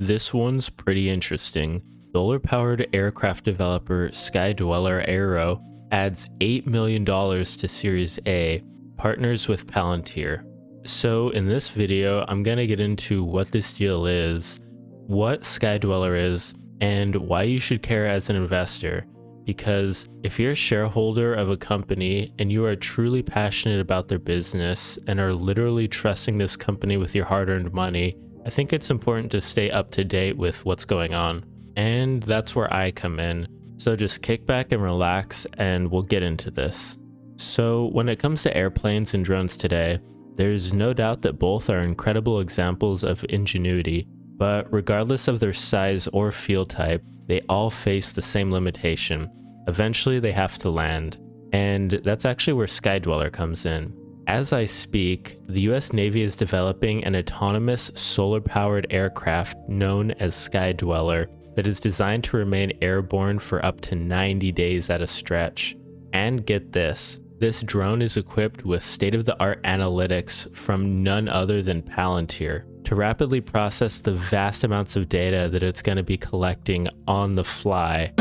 This one's pretty interesting. Solar-powered aircraft developer Skydweller Aero adds $8 million to Series A, partners with Palantir. So in this video, I'm going to get into what this deal is, what Skydweller is, and why you should care as an investor. Because if you're a shareholder of a company and you are truly passionate about their business and are literally trusting this company with your hard-earned money, I think it's important to stay up to date with what's going on. And that's where I come in. So just kick back and relax and we'll get into this. So when it comes to airplanes and drones today, there's no doubt that both are incredible examples of ingenuity, but regardless of their size or field type, they all face the same limitation. Eventually they have to land. And that's actually where Skydweller comes in. As I speak, the US Navy is developing an autonomous solar-powered aircraft known as Skydweller that is designed to remain airborne for up to 90 days at a stretch. And get this drone is equipped with state-of-the-art analytics from none other than Palantir to rapidly process the vast amounts of data that it's going to be collecting on the fly.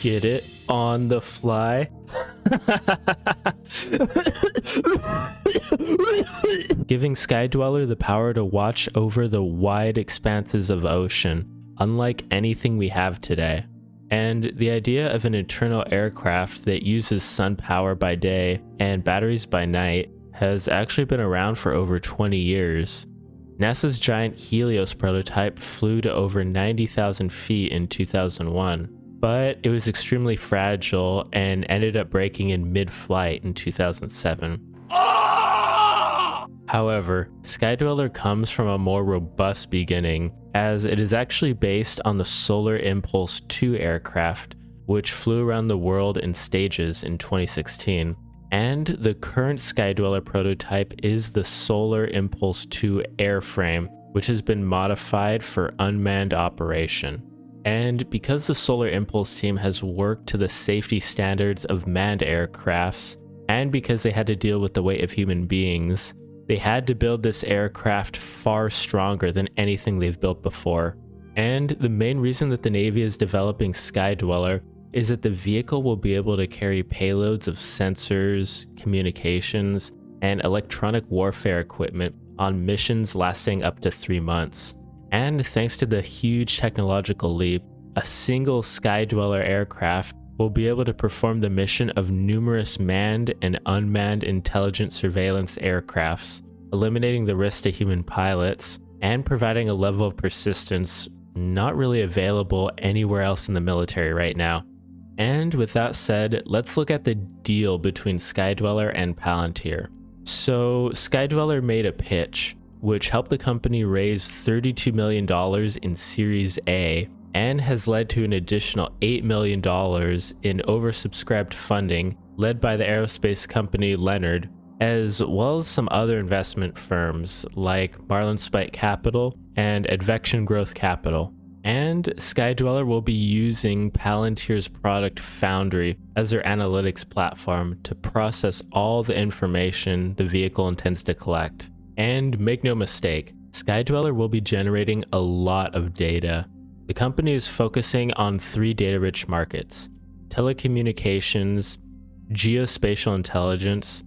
Get it? On the fly? Giving Skydweller the power to watch over the wide expanses of ocean, unlike anything we have today. And the idea of an internal aircraft that uses sun power by day and batteries by night has actually been around for over 20 years. NASA's giant Helios prototype flew to over 90,000 feet in 2001, but it was extremely fragile and ended up breaking in mid-flight in 2007. However, Skydweller comes from a more robust beginning, as it is actually based on the Solar Impulse 2 aircraft, which flew around the world in stages in 2016. And the current Skydweller prototype is the Solar Impulse 2 airframe, which has been modified for unmanned operation. And because the Solar Impulse team has worked to the safety standards of manned aircrafts, and because they had to deal with the weight of human beings, they had to build this aircraft far stronger than anything they've built before. And the main reason that the Navy is developing Skydweller is that the vehicle will be able to carry payloads of sensors, communications, and electronic warfare equipment on missions lasting up to 3 months. And thanks to the huge technological leap, a single Skydweller aircraft will be able to perform the mission of numerous manned and unmanned intelligent surveillance aircrafts, eliminating the risk to human pilots and providing a level of persistence not really available anywhere else in the military right now. And with that said, let's look at the deal between Skydweller and Palantir. So Skydweller made a pitch, which helped the company raise $32 million in Series A, and has led to an additional $8 million in oversubscribed funding led by the aerospace company Leonard, as well as some other investment firms like Marlinspike Capital and Advection Growth Capital. And Skydweller will be using Palantir's product Foundry as their analytics platform to process all the information the vehicle intends to collect. And make no mistake, Skydweller will be generating a lot of data. The company is focusing on 3 data-rich markets: telecommunications, geospatial intelligence,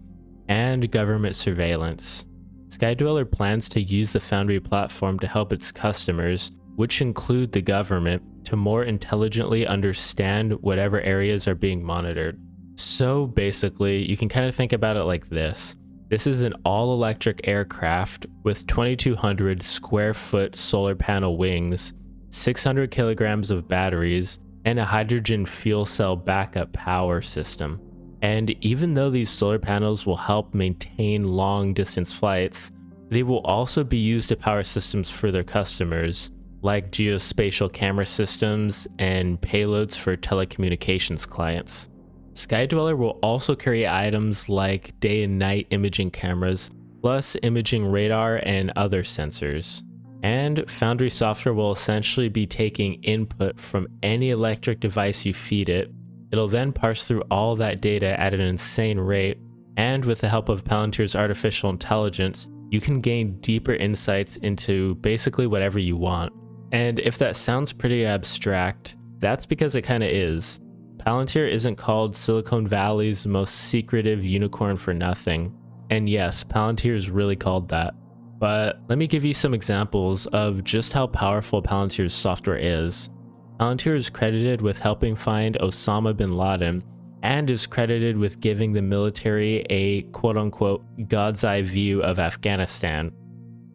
and government surveillance. Skydweller plans to use the Foundry platform to help its customers, which include the government, to more intelligently understand whatever areas are being monitored. So basically, you can kind of think about it like this. This is an all-electric aircraft with 2,200 square foot solar panel wings, 600 kilograms of batteries, and a hydrogen fuel cell backup power system. And even though these solar panels will help maintain long-distance flights, they will also be used to power systems for their customers, like geospatial camera systems and payloads for telecommunications clients. Skydweller will also carry items like day and night imaging cameras, plus imaging radar and other sensors. And Foundry software will essentially be taking input from any electric device you feed it. It'll then parse through all that data at an insane rate, and with the help of Palantir's artificial intelligence, you can gain deeper insights into basically whatever you want. And if that sounds pretty abstract, that's because it kinda is. Palantir isn't called Silicon Valley's most secretive unicorn for nothing. And yes, Palantir is really called that. But let me give you some examples of just how powerful Palantir's software is. Palantir is credited with helping find Osama bin Laden and is credited with giving the military a quote-unquote God's eye view of Afghanistan.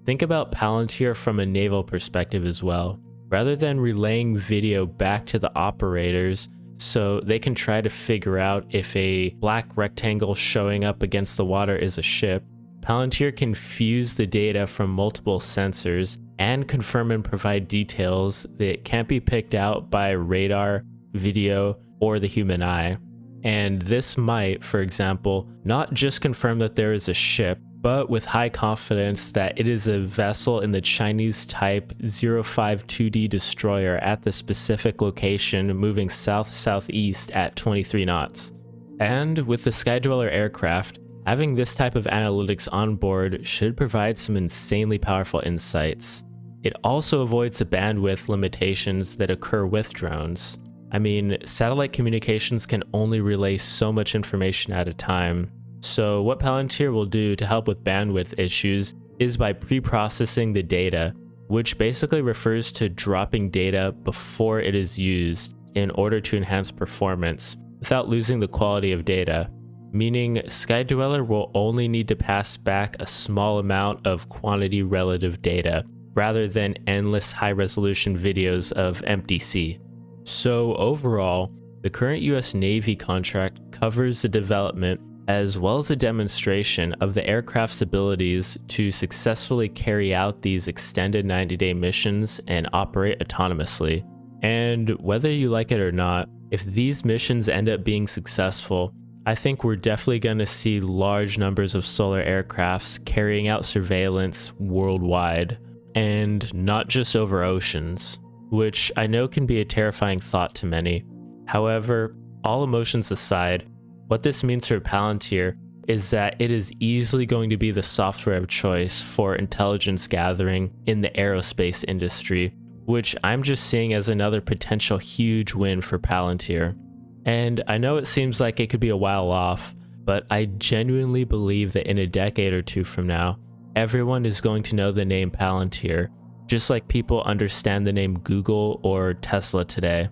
Think about Palantir from a naval perspective as well. Rather than relaying video back to the operators so they can try to figure out if a black rectangle showing up against the water is a ship, Palantir can fuse the data from multiple sensors and confirm and provide details that can't be picked out by radar, video, or the human eye. And this might, for example, not just confirm that there is a ship, but with high confidence that it is a vessel in the Chinese type 052D destroyer at the specific location moving south-southeast at 23 knots. And with the Skydweller aircraft, having this type of analytics on board should provide some insanely powerful insights. It also avoids the bandwidth limitations that occur with drones. I mean, satellite communications can only relay so much information at a time. So what Palantir will do to help with bandwidth issues is by pre-processing the data, which basically refers to dropping data before it is used in order to enhance performance without losing the quality of data. Meaning Skydweller will only need to pass back a small amount of quantity relative data, rather than endless high-resolution videos of MDC. So overall, the current US Navy contract covers the development as well as a demonstration of the aircraft's abilities to successfully carry out these extended 90-day missions and operate autonomously. And whether you like it or not, if these missions end up being successful, I think we're definitely going to see large numbers of solar aircrafts carrying out surveillance worldwide, and not just over oceans, which I know can be a terrifying thought to many. However, all emotions aside, what this means for Palantir is that it is easily going to be the software of choice for intelligence gathering in the aerospace industry, which I'm just seeing as another potential huge win for Palantir. And I know it seems like it could be a while off, but I genuinely believe that in a decade or two from now, everyone is going to know the name Palantir, just like people understand the name Google or Tesla today.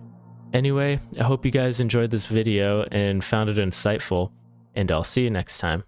Anyway, I hope you guys enjoyed this video and found it insightful, and I'll see you next time.